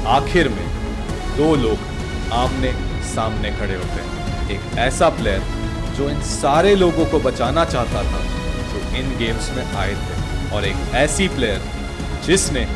आखिर में दो लोग आमने सामने खड़े होते हैं। एक ऐसा प्लेयर जो इन सारे लोगों को बचाना चाहता था जो इन गेम्स में आए थे, और एक ऐसी प्लेयर जिसने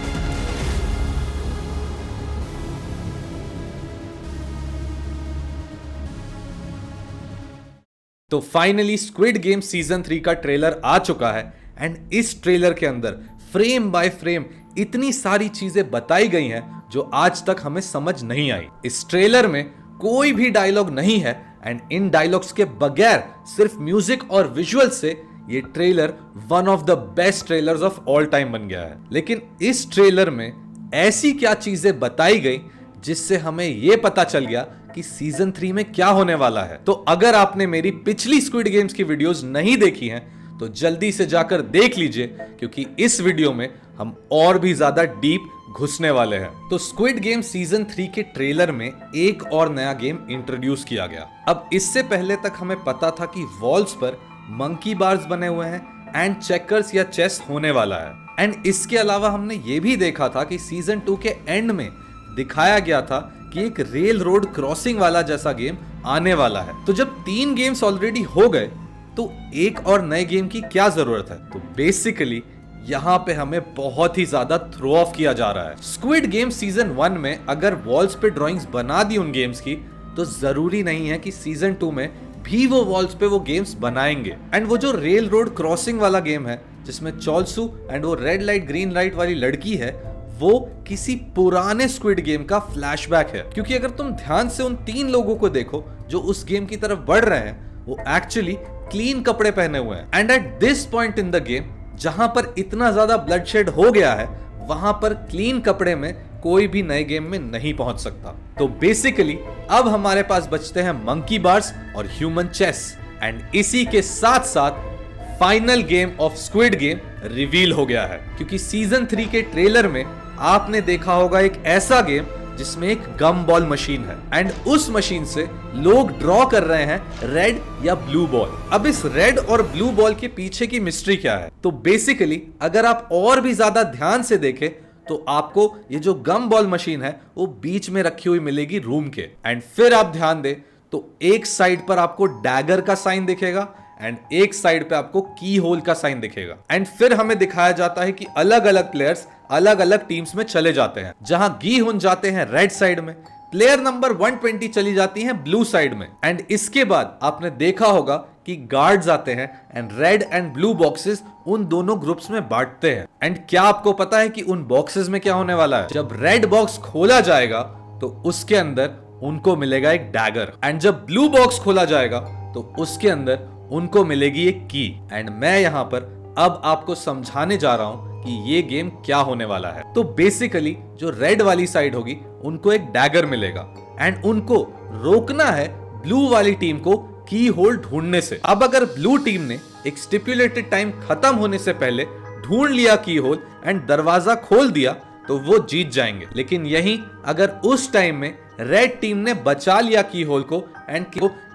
तो फाइनली स्क्विड गेम सीजन 3 का ट्रेलर आ चुका है। एंड इस ट्रेलर के अंदर फ्रेम बाय फ्रेम इतनी सारी चीजें बताई गई हैं जो आज तक हमें समझ नहीं आई। इस ट्रेलर में कोई भी डायलॉग नहीं है एंड इन डायलॉग्स के बगैर सिर्फ म्यूजिक और विजुअल से ये trailer one of the best trailers of all time बन गया है। लेकिन इस ट्रेलर में ऐसी क्या चीजें बताई गई जिससे हमें यह पता चल गया कि सीजन 3 में क्या होने वाला है। तो अगर आपने मेरी पिछली स्क्विड गेम्स की वीडियोस नहीं देखी हैं तो जल्दी से जाकर देख लीजिए, क्योंकि इस वीडियो में हम और भी ज्यादा डीप घुसने वाले हैं। तो स्क्विड गेम सीजन 3 के ट्रेलर में एक और नया गेम इंट्रोड्यूस किया गया। अब इससे पहले तक हमें पता था कि वॉल्स पर मंकी बार्स बने हुए हैं एंड चेकर्स या चेस होने वाला है। एंड इसके अलावा हमने ये भी देखा था कि सीजन 2 के एंड में दिखाया गया था कि एक रेल रोड क्रॉसिंग वाला जैसा गेम आने वाला है। तो जब 3 गेम्स ऑलरेडी हो गए तो एक और नए गेम की क्या जरूरत है। तो बेसिकली यहां पे हमें बहुत ही ज्यादा थ्रो ऑफ किया जा रहा है। स्क्विड गेम सीजन 1 में अगर वॉल्स पे ड्राइंग्स बना दी उन गेम्स की, तो जरूरी नहीं है कि सीजन 2 में भी वो वॉल्स पे वो गेम्स बनाएंगे। एंड वो जो रेल रोड क्रॉसिंग वाला गेम है जिसमें चॉल्सू एंड वो रेड लाइट ग्रीन लाइट वाली लड़की है, वो किसी पुराने स्क्विड गेम का फ्लैशबैक है। क्योंकि अगर तुम ध्यान से उन 3 लोगों को देखो जो उस गेम की तरफ बढ़ रहे हैं, वो एक्चुअली क्लीन कपड़े पहने हुए हैं। And at this point in the game जहां पर इतना ज्यादा ब्लडशेड हो गया है, वहां पर क्लीन कपड़े में कोई भी नए गेम में नहीं पहुंच सकता। तो बेसिकली अब हमारे पास बचते हैं मंकी बार्स और ह्यूमन चेस। एंड इसी के साथ साथ final game of squid game reveal हो गया है, क्योंकि सीजन 3 के ट्रेलर में आपने देखा होगा एक ऐसा गेम जिसमें एक गम बॉल मशीन है एंड उस मशीन से लोग ड्रॉ कर रहे हैं रेड या ब्लू बॉल। अब इस रेड और ब्लू बॉल के पीछे की मिस्ट्री क्या है? तो बेसिकली अगर आप और भी ज्यादा ध्यान से देखें तो आपको ये जो गम बॉल मशीन है वो बीच में रखी हुई मिलेगी रूम के। एंड फिर आप ध्यान दें तो एक साइड पर आपको डैगर का साइन दिखेगा एंड एक साइड पे आपको की होल का साइन दिखेगा। एंड फिर हमें दिखाया जाता है कि अलग अलग प्लेयर्स अलग अलग टीम्स में चले जाते हैं। जहां गी हुन जाते हैं रेड साइड में, प्लेयर नंबर 120 चली जाती हैं ब्लू साइड में। एंड इसके बाद आपने देखा होगा कि गार्ड्स आते हैं and red and blue boxes उन दोनों ग्रुप्स में बांटते हैं। एंड क्या आपको पता है कि उन बॉक्सेस में क्या होने वाला है? जब रेड बॉक्स खोला जाएगा तो उसके अंदर उनको मिलेगा एक डैगर, एंड जब ब्लू बॉक्स खोला जाएगा तो उसके अंदर उनको मिलेगी एक की। एंड मैं यहां पर अब आपको समझाने जा रहा हूं कि ये गेम क्या होने वाला है। तो बेसिकली जो रेड वाली साइड होगी उनको एक डैगर मिलेगा एंड उनको रोकना है ब्लू वाली टीम को की होल ढूंढने से। अब अगर ब्लू टीम ने एक स्टिपुलेटेड टाइम खत्म होने से पहले ढूंढ लिया की होल एंड दरवाजा खोल दिया तो वो जीत जाएंगे। लेकिन यही अगर उस टाइम में रेड टीम ने बचा लिया की होल को एंड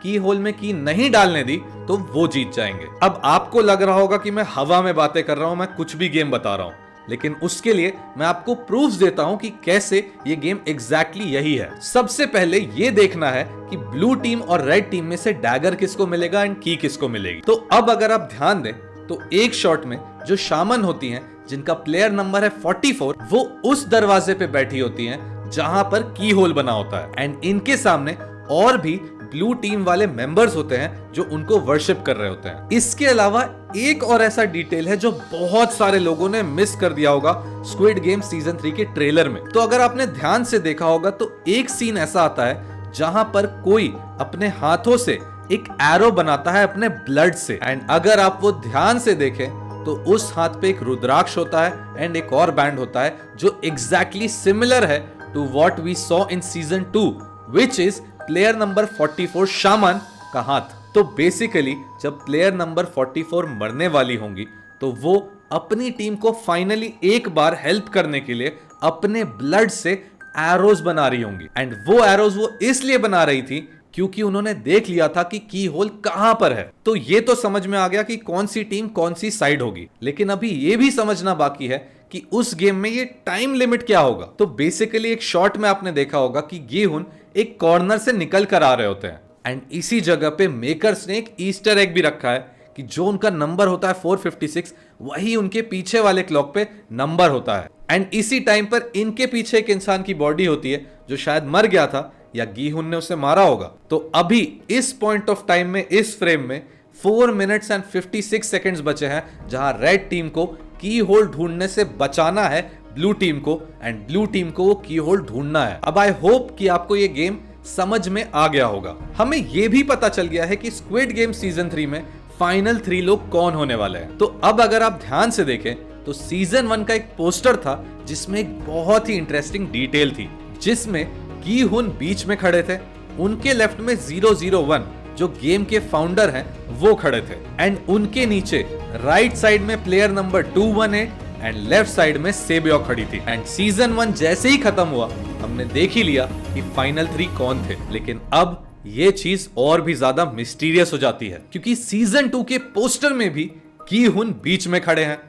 की होल में की नहीं डालने दी तो वो जीत जाएंगे। अब आपको लग रहा होगा कि मैं हवा में बातें कर रहा हूं, मैं कुछ भी गेम बता रहा हूं, लेकिन उसके लिए मैं आपको प्रूफ्स देता हूं कि कैसे ये गेम एग्जैक्टली यही है। सबसे पहले ये देखना है कि ब्लू टीम और रेड टीम में से डैगर किसको मिलेगा एंड की किसको मिलेगी। तो अब अगर आप ध्यान दें तो एक शॉट में जो शामन होती हैं जिनका प्लेयर नंबर है 44, वो उस दरवाजे पे बैठी होती हैं जहां पर की होल बना होता है एंड इनके सामने और भी ब्लू टीम वाले मेंबर्स होते हैं जो उनको वर्शिप कर रहे होते हैं। इसके अलावा एक और ऐसा डिटेल है जो बहुत सारे लोगों ने मिस कर दिया होगा स्क्विड गेम सीजन 3 के ट्रेलर में। तो अगर आपने ध्यान से देखा होगा तो एक सीन ऐसा आता है जहां पर कोई अपने हाथों से एक एरो बनाता है अपने ब्लड से। एंड अगर आप वो ध्यान से देखें तो उस हाथ पे एक रुद्राक्ष होता है एंड एक और बैंड होता है जो एग्जैक्टली सिमिलर है to what we saw in season 2, which is player number 44 shaman का हाथ। तो बेसिकली जब प्लेयर नंबर 44 मरने वाली होंगी तो वो अपनी टीम को फाइनली एक बार हेल्प करने के लिए अपने ब्लड से एरोज बना रही होंगी। एंड वो एरोज वो इसलिए बना रही थी क्योंकि उन्होंने देख लिया था कि की होल कहां पर है। तो ये तो समझ में आ गया कि कौन सी टीम कौन सी साइड होगी, लेकिन अभी ये भी समझना बाकी है कि उस गेम में ये टाइम लिमिट क्या होगा। तो बेसिकली एक शॉट में आपने देखा होगा कि गी-हुन एक कॉर्नर से निकल कर आ रहे होते हैं एंड इसी जगह पे मेकर्स ने एक ईस्टर एग भी रखा है कि जो उनका नंबर होता है 456 वही उनके पीछे वाले क्लॉक पे नंबर होता है एंड इसी टाइम पर इनके पीछे एक इंसान की बॉडी होती है जो शायद मर गया था या गी-हुन ने उसे मारा होगा। तो अभी इस पॉइंट ऑफ टाइम में इस फ्रेम में 4 मिनट्स एंड 56 सेकेंड्स बचे हैं जहां रेड टीम को की होल ढूंढने से बचाना है ब्लू टीम को एंड ब्लू टीम को वो की होल ढूंढना है। अब आई होप कि आपको ये गेम समझ में आ गया होगा। हमें ये भी पता चल गया है कि स्क्विड गेम सीजन 3 में फाइनल 3 लोग कौन होने वाले हैं। तो अब अगर आप ध्यान से देखें तो सीजन 1 का एक पोस्टर था जिसमें एक बहुत ही इंटरेस्टिंग डिटेल थी जिसमें गी-हुन बीच में खड़े थे, उनके लेफ्ट में 001 जो गेम के फाउंडर हैं वो खड़े थे एंड उनके नीचे राइट साइड में player number 218 and left side में सेबियो खड़ी थी एंड सीजन 1 जैसे ही खत्म हुआ हमने देख ही लिया कि फाइनल 3 कौन थे। लेकिन अब ये चीज और भी ज्यादा मिस्टीरियस हो जाती है क्योंकि सीजन 2 के पोस्टर में भी गी-हुन बीच में खड़े हैं,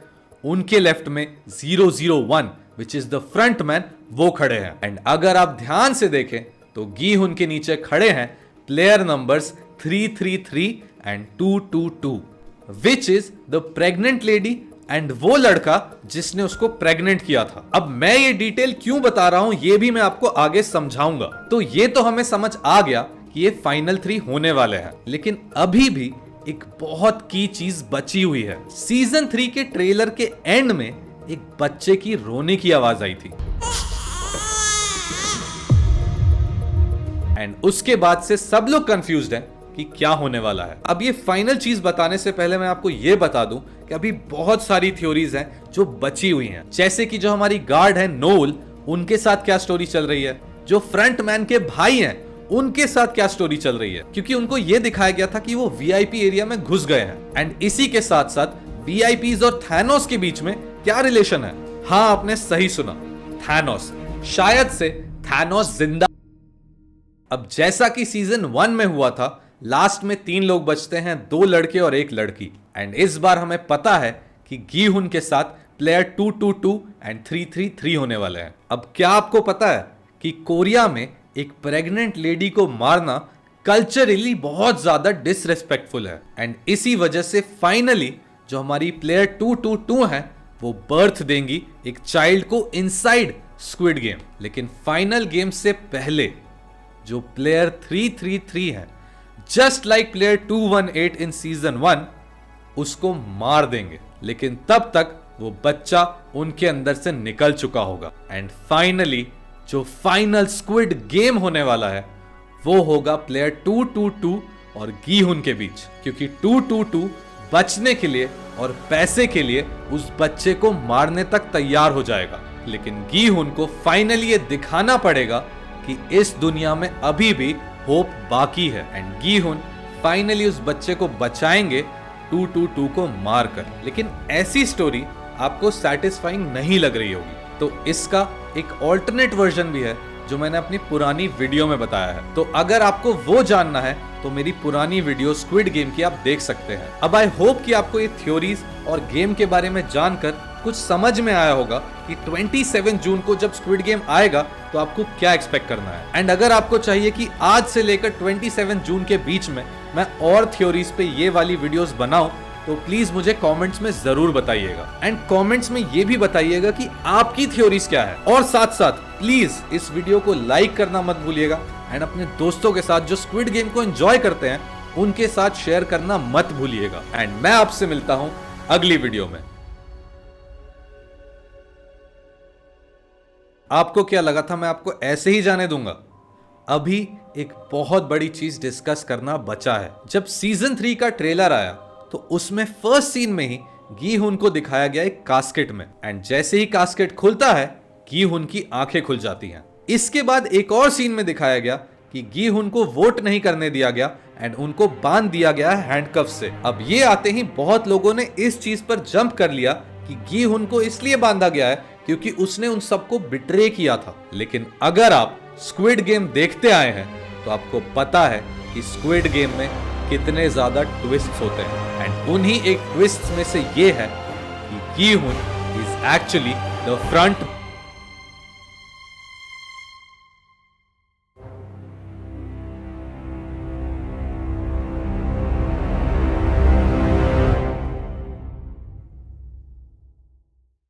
उनके लेफ्ट में 001 which is the front man वो खड़े हैं एंड अगर आप ध्यान से देखें तो गी-हुन के नीचे खड़े हैं player numbers 333 and 222 which is the pregnant lady and वो लड़का जिसने उसको प्रेग्नेंट किया था। अब मैं ये डिटेल क्यों बता रहा हूं ये भी मैं आपको आगे समझाऊंगा। तो ये तो हमें समझ आ गया कि ये फाइनल 3 होने वाले हैं, लेकिन अभी भी एक बहुत की चीज बची हुई है। सीजन 3 के ट्रेलर के एंड में एक बच्चे की रोने की आवाज आई थी एंड उसके बाद से सब लोग कंफ्यूज्ड हैं कि क्या होने वाला है। अब ये फाइनल चीज बताने से पहले मैं आपको ये बता दूं कि अभी बहुत सारी थ्योरीज हैं जो बची हुई हैं, जैसे कि जो हमारी गार्ड है नोल उनके साथ क्या स्टोरी चल रही है, जो फ्रंट मैन के भाई हैं उनके साथ क्या स्टोरी चल रही है, क्योंकि उनको यह दिखाया गया था कि वो वीआईपी एरिया में घुस गए हैं एंड इसी के साथ साथ वीआईपीज और थैनोस के बीच में क्या रिलेशन है। हाँ आपने सही सुना, थैनोस, शायद से थैनोस जिंदा। अब जैसा कि सीजन 1 में हुआ था लास्ट में 3 लोग बचते हैं, 2 लड़के और 1 लड़की एंड इस बार हमें पता है कि गी-हुन के साथ प्लेयर 222 एंड 333 होने वाले हैं। अब क्या आपको पता है कि कोरिया में एक प्रेग्नेंट लेडी को मारना कल्चरली बहुत ज्यादा डिसरेस्पेक्टफुल है एंड इसी वजह से फाइनली जो हमारी प्लेयर 222 है वो बर्थ देंगी एक चाइल्ड को इनसाइड स्क्विड गेम। लेकिन फाइनल गेम से पहले जो प्लेयर 333 है जस्ट लाइक प्लेयर 218 इन सीजन 1 उसको मार देंगे, लेकिन तब तक वो बच्चा उनके अंदर से निकल चुका होगा एंड फाइनली जो फाइनल स्क्विड गेम होने वाला है वो होगा प्लेयर 222 और गी-हुन के बीच, क्योंकि 222 बचने के लिए और पैसे के लिए उस बच्चे को मारने तक तैयार हो जाएगा। लेकिन गी-हुन को फाइनली ये दिखाना पड़ेगा कि इस दुनिया में अभी भी होप बाकी है एंड गी-हुन फाइनली उस बच्चे को बचाएंगे 222 को मारकर। लेकिन ऐसी स्टोरी आपको सैटिस्फाइंग नहीं लग रही होगी, तो इसका एक ऑल्टरनेट वर्जन भी है जो मैंने अपनी पुरानी वीडियो में बताया है। तो अगर आपको वो जानना है तो मेरी पुरानी वीडियो स्क्विड गेम की आप देख सकते हैं। अब आई होप कि आपको ये थ्योरीज और गेम के बारे में जानकर कुछ समझ में आया होगा कि 27 जून को जब स्क्विड गेम आएगा तो आपको क्या एक्सपेक्ट करना है। एंड अगर आपको चाहिए कि आज से लेकर 27 जून के बीच में मैं और थ्योरीज पे ये वाली वीडियोस बनाऊं तो प्लीज मुझे कमेंट्स में जरूर बताइएगा एंड कमेंट्स में ये भी बताइएगा कि आपकी थ्योरीज क्या है। और साथ साथ प्लीज इस वीडियो को लाइक करना मत भूलिएगा एंड अपने दोस्तों के साथ जो स्क्विड गेम को एंजॉय करते हैं उनके साथ शेयर करना मत भूलिएगा एंड मैं आपसे मिलता हूं अगली वीडियो में। आपको क्या लगा था मैं आपको ऐसे ही जाने दूंगा? अभी एक बहुत बड़ी चीज डिस्कस करना बचा है। जब सीजन 3 का ट्रेलर आया तो उसमें फर्स्ट सीन में ही गी-हुन को दिखाया गया एक कास्केट में एंड जैसे ही कास्केट खुलता है गी-हुन की आंखें खुल जाती हैं। इसके बाद एक और सीन में दिखाया गया कि गी-हुन को वोट नहीं करने दिया गया एंड उनको बांध दिया गया है हैंडकफ से। अब ये आते ही बहुत लोगों ने इस चीज पर जंप कर लिया कि गी-हुन को इसलिए बांधा गया है क्योंकि उसने उन सबको बिट्रे किया था। लेकिन अगर आप स्क्विड गेम देखते आए हैं तो आपको पता है कि स्क्विड गेम में कितने ज्यादा ट्विस्ट्स होते हैं एंड उन्हीं एक ट्विस्ट में से ये है कि गी-हुन इज एक्चुअली द फ्रंट